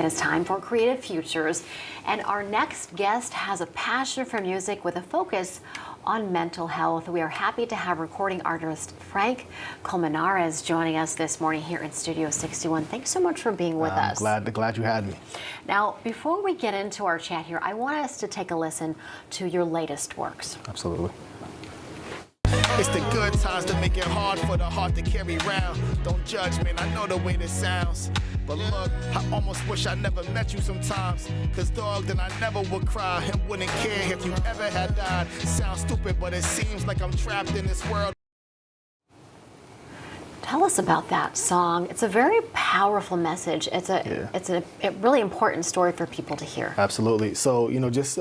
It is time for Creative Futures, and our next guest has a passion for music with a focus on mental health. We are happy to have recording artist Frank Colmenares joining us this morning here in Studio 61. Thanks so much for being with us. Glad you had me. Now, before we get into our chat here, I want us to take a listen to your latest works. Absolutely. It's the good times that make it hard for the heart to carry round. Don't judge, man, I know the way this sounds. But look, I almost wish I never met you sometimes. Cause dog, then I never would cry and wouldn't care if you ever had died. Sounds stupid, but it seems like I'm trapped in this world. Tell us about that song. It's a very powerful message. It's a really important story for people to hear. Absolutely. So, just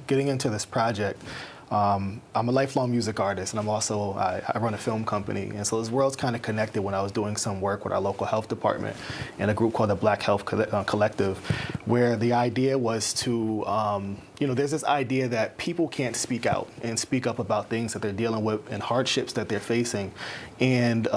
getting into this project, I'm a lifelong music artist, and I run a film company. And so this world's kind of connected when I was doing some work with our local health department and a group called the Black Health Collective, where the idea was to, there's this idea that people can't speak out and speak up about things that they're dealing with and hardships that they're facing. And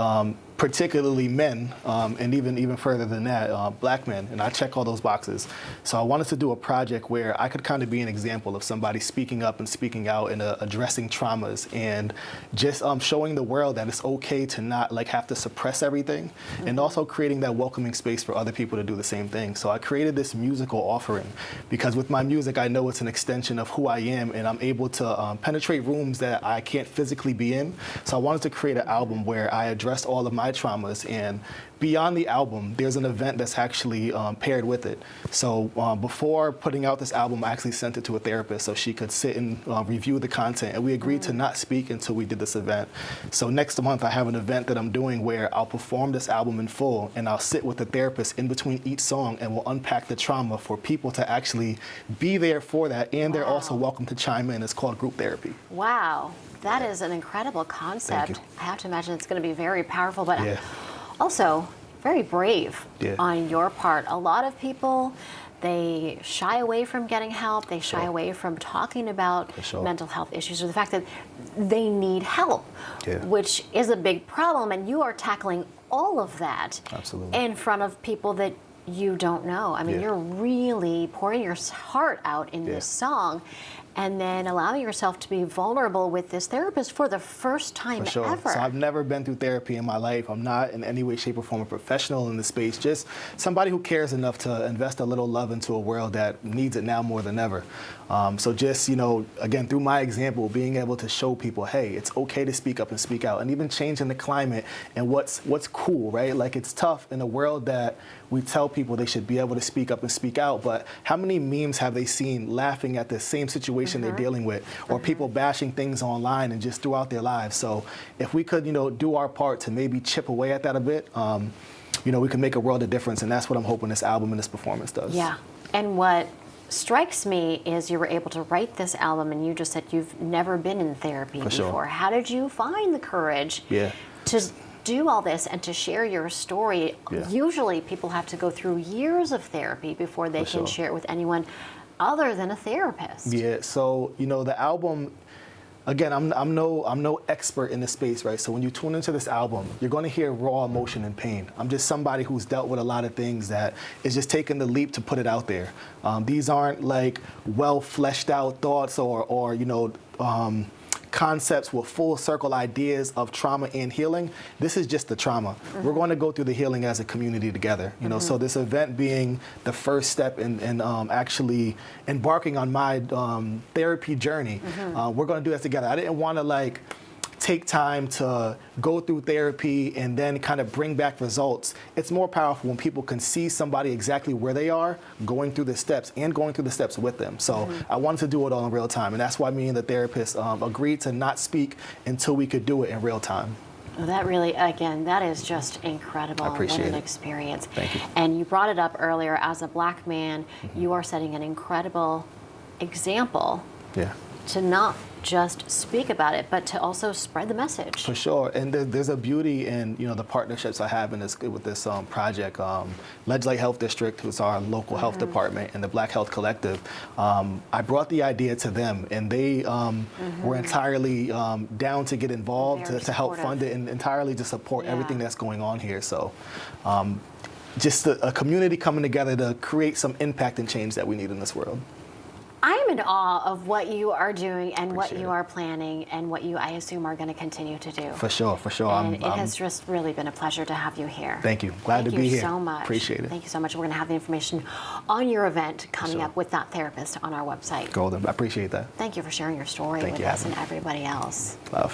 particularly men, and even further than that, black men, and I check all those boxes. So I wanted to do a project where I could kind of be an example of somebody speaking up and speaking out and addressing traumas and just showing the world that it's okay to not have to suppress everything, and also creating that welcoming space for other people to do the same thing. So I created this musical offering because with my music, I know it's an extension of who I am, and I'm able to penetrate rooms that I can't physically be in. So I wanted to create an album where I addressed all of my traumas, and beyond the album, there's an event that's actually paired with it. So before putting out this album, I actually sent it to a therapist so she could sit and review the content, and we agreed to not speak until we did this event. So next month, I have an event that I'm doing where I'll perform this album in full, and I'll sit with the therapist in between each song, and we'll unpack the trauma for people to actually be there for that, and they're also welcome to chime in. It's called group therapy. Wow. That is an incredible concept. I have to imagine it's going to be very powerful, but also very brave on your part. A lot of people, they shy away from getting help. They shy away from talking about mental health issues, or the fact that they need help, which is a big problem. And you are tackling all of that in front of people that you don't know. I mean, you're really pouring your heart out in this song, and then allowing yourself to be vulnerable with this therapist for the first time ever. So I've never been through therapy in my life. I'm not in any way, shape, or form a professional in the space, just somebody who cares enough to invest a little love into a world that needs it now more than ever. So just, again, through my example, being able to show people, hey, it's okay to speak up and speak out, and even changing the climate and what's cool, right? Like, it's tough in a world that we tell people they should be able to speak up and speak out, but how many memes have they seen laughing at the same situation they're dealing with, or people bashing things online and just throughout their lives? So if we could, do our part to maybe chip away at that a bit, we can make a world of difference, and that's what I'm hoping this album and this performance does. Yeah, and what strikes me is you were able to write this album, and you just said you've never been in therapy before. How did you find the courage to do all this and to share your story? Usually people have to go through years of therapy before they can share it with anyone other than a therapist. Yeah, so the album, again, I'm no expert in this space, right? So when you tune into this album, you're going to hear raw emotion and pain. I'm just somebody who's dealt with a lot of things that is just taking the leap to put it out there. These aren't like well fleshed out thoughts or concepts with full circle ideas of trauma and healing. This is just the trauma. We're going to go through the healing as a community together. So this event being the first step in actually embarking on my therapy journey. We're going to do this together. I didn't want to take time to go through therapy and then kind of bring back results. It's more powerful when people can see somebody exactly where they are going through the steps and going through the steps with them. So I wanted to do it all in real time, and that's why me and the therapist agreed to not speak until we could do it in real time. Well, that really, again, that is just incredible. I appreciate what an it. experience. Thank you. And you brought it up earlier, as a black man, you are setting an incredible example to not just speak about it, but to also spread the message. For sure, and there's a beauty in the partnerships I have in this with this project. Legislate Health District, who's our local health department, and the Black Health Collective. I brought the idea to them, and they were entirely down to get involved to help fund it and entirely to support everything that's going on here. So. just a community coming together to create some impact and change that we need in this world. I am in awe of what you are doing and what you it. are planning and what you, I assume, are going to continue to do. For sure, for sure. And it has just really been a pleasure to have you here. Thank you. Glad to be here. Thank you so much. Appreciate it. Thank you so much. We're going to have the information on your event coming Sure. up with that therapist on our website. Golden. I appreciate that. Thank you for sharing your story Thank with you, us Abby. and everybody else. Love.